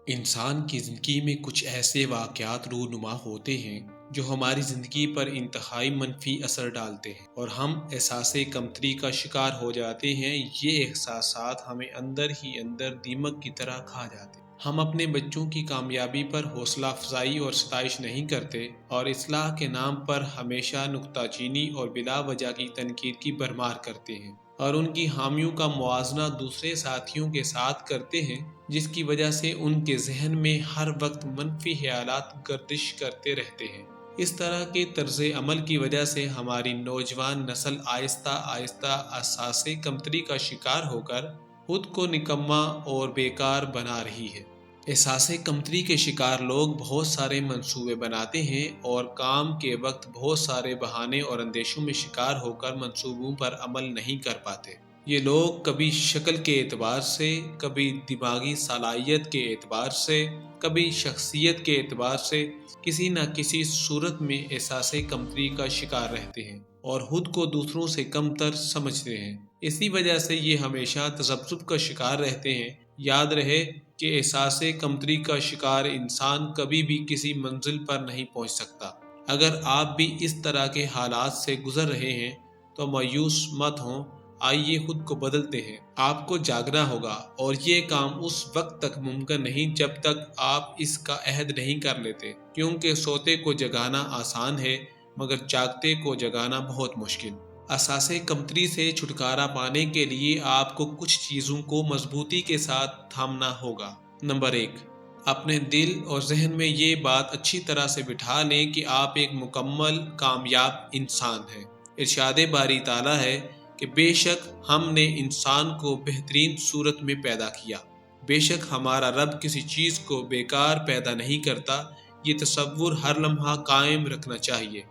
انسان کی زندگی میں کچھ ایسے واقعات رونما ہوتے ہیں جو ہماری زندگی پر انتہائی منفی اثر ڈالتے ہیں اور ہم احساس کمتری کا شکار ہو جاتے ہیں۔ یہ احساسات ہمیں اندر ہی اندر دیمک کی طرح کھا جاتے ہیں۔ ہم اپنے بچوں کی کامیابی پر حوصلہ افزائی اور ستائش نہیں کرتے اور اصلاح کے نام پر ہمیشہ نکتہ چینی اور بلا وجہ کی تنقید کی بھرمار کرتے ہیں اور ان کی خامیوں کا موازنہ دوسرے ساتھیوں کے ساتھ کرتے ہیں، جس کی وجہ سے ان کے ذہن میں ہر وقت منفی خیالات گردش کرتے رہتے ہیں۔ اس طرح کے طرز عمل کی وجہ سے ہماری نوجوان نسل آہستہ آہستہ احساس کمتری کا شکار ہو کر خود کو نکما اور بیکار بنا رہی ہے۔ احساس کمتری کے شکار لوگ بہت سارے منصوبے بناتے ہیں اور کام کے وقت بہت سارے بہانے اور اندیشوں میں شکار ہو کر منصوبوں پر عمل نہیں کر پاتے۔ یہ لوگ کبھی شکل کے اعتبار سے، کبھی دماغی صلاحیت کے اعتبار سے، کبھی شخصیت کے اعتبار سے کسی نہ کسی صورت میں احساس کمتری کا شکار رہتے ہیں اور خود کو دوسروں سے کم تر سمجھتے ہیں۔ اسی وجہ سے یہ ہمیشہ تذبذب کا شکار رہتے ہیں۔ یاد رہے کہ احساس کمتری کا شکار انسان کبھی بھی کسی منزل پر نہیں پہنچ سکتا۔ اگر آپ بھی اس طرح کے حالات سے گزر رہے ہیں تو مایوس مت ہوں، آئیے خود کو بدلتے ہیں۔ آپ کو جاگنا ہوگا اور یہ کام اس وقت تک ممکن نہیں جب تک آپ اس کا عہد نہیں کر لیتے، کیونکہ سوتے کو جگانا آسان ہے مگر جاگتے کو جگانا بہت مشکل۔ احساس کمتری سے چھٹکارا پانے کے لیے آپ کو کچھ چیزوں کو مضبوطی کے ساتھ تھامنا ہوگا۔ نمبر 1، اپنے دل اور ذہن میں یہ بات اچھی طرح سے بٹھا لیں کہ آپ ایک مکمل کامیاب انسان ہیں۔ ارشاد باری تعالیٰ ہے کہ بے شک ہم نے انسان کو بہترین صورت میں پیدا کیا۔ بے شک ہمارا رب کسی چیز کو بیکار پیدا نہیں کرتا۔ یہ تصور ہر لمحہ قائم رکھنا چاہیے۔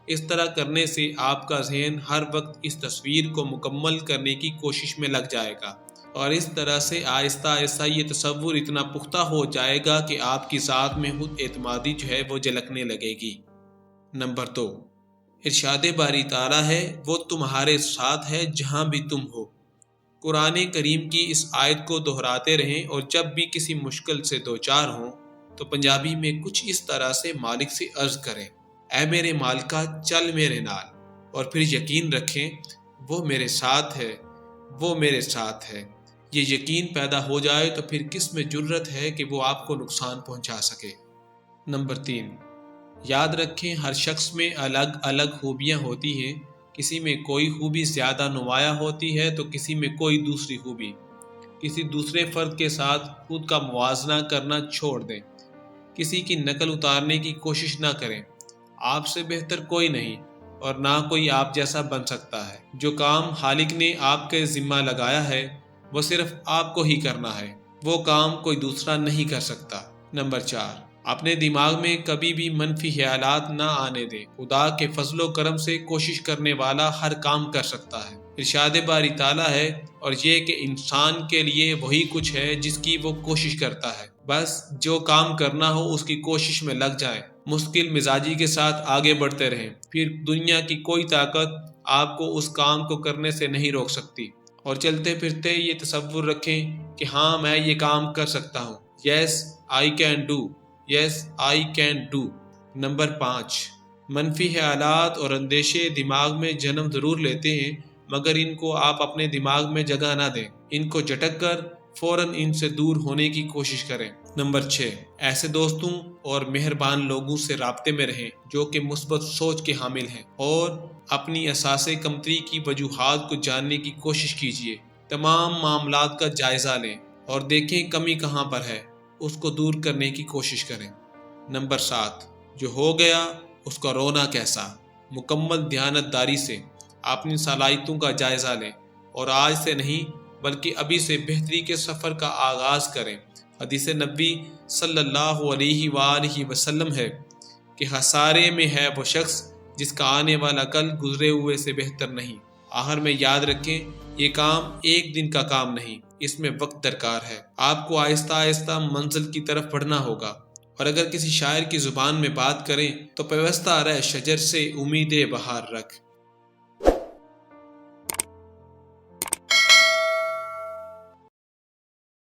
اس طرح کرنے سے آپ کا ذہن ہر وقت اس تصویر کو مکمل کرنے کی کوشش میں لگ جائے گا اور اس طرح سے آہستہ آہستہ یہ تصور اتنا پختہ ہو جائے گا کہ آپ کی ذات میں خود اعتمادی جو ہے وہ جھلکنے لگے گی۔ نمبر 2، ارشاد باری تعالیٰ ہے وہ تمہارے ساتھ ہے جہاں بھی تم ہو۔ قرآن کریم کی اس آیت کو دہراتے رہیں اور جب بھی کسی مشکل سے دوچار ہوں تو پنجابی میں کچھ اس طرح سے مالک سے عرض کریں، اے میرے مالکا چل میرے نال، اور پھر یقین رکھیں وہ میرے ساتھ ہے، وہ میرے ساتھ ہے۔ یہ یقین پیدا ہو جائے تو پھر کس میں جرأت ہے کہ وہ آپ کو نقصان پہنچا سکے۔ نمبر 3، یاد رکھیں ہر شخص میں الگ الگ خوبیاں ہوتی ہیں۔ کسی میں کوئی خوبی زیادہ نمایاں ہوتی ہے تو کسی میں کوئی دوسری خوبی۔ کسی دوسرے فرد کے ساتھ خود کا موازنہ کرنا چھوڑ دیں۔ کسی کی نقل اتارنے کی کوشش نہ کریں۔ آپ سے بہتر کوئی نہیں اور نہ کوئی آپ جیسا بن سکتا ہے۔ جو کام خالق نے آپ کے ذمہ لگایا ہے وہ صرف آپ کو ہی کرنا ہے، وہ کام کوئی دوسرا نہیں کر سکتا۔ نمبر 4، اپنے دماغ میں کبھی بھی منفی خیالات نہ آنے دیں۔ خدا کے فضل و کرم سے کوشش کرنے والا ہر کام کر سکتا ہے۔ ارشاد باری تعالیٰ ہے اور یہ کہ انسان کے لیے وہی کچھ ہے جس کی وہ کوشش کرتا ہے۔ بس جو کام کرنا ہو اس کی کوشش میں لگ جائیں، مستقل مزاجی کے ساتھ آگے بڑھتے رہیں، پھر دنیا کی کوئی طاقت آپ کو اس کام کو کرنے سے نہیں روک سکتی۔ اور چلتے پھرتے یہ تصور رکھیں کہ ہاں میں یہ کام کر سکتا ہوں۔ Yes I can do, yes I can do. Number 5، منفی خیالات اور اندیشے دماغ میں جنم ضرور لیتے ہیں مگر ان کو آپ اپنے دماغ میں جگہ نہ دیں۔ ان کو جھٹک کر فوراً ان سے دور ہونے کی کوشش کریں۔ نمبر 6، ایسے دوستوں اور مہربان لوگوں سے رابطے میں رہیں جو کہ مثبت سوچ کے حامل ہیں اور اپنی احساس کمتری کی وجوہات کو جاننے کی کوشش کیجیے۔ تمام معاملات کا جائزہ لیں اور دیکھیں کمی کہاں پر ہے، اس کو دور کرنے کی کوشش کریں۔ نمبر 7، جو ہو گیا اس کا رونا کیسا۔ مکمل دیانتداری سے اپنی صلاحیتوں کا جائزہ لیں اور آج سے نہیں بلکہ ابھی سے بہتری کے سفر کا آغاز کریں۔ حدیث نبوی صلی اللہ علیہ وآلہ وسلم ہے کہ خسارے میں ہے وہ شخص جس کا آنے والا کل گزرے ہوئے سے بہتر نہیں۔ آخر میں یاد رکھیں یہ کام ایک دن کا کام نہیں، اس میں وقت درکار ہے۔ آپ کو آہستہ آہستہ منزل کی طرف بڑھنا ہوگا اور اگر کسی شاعر کی زبان میں بات کریں تو پیوستہ رہ شجر سے امید بہار رکھ۔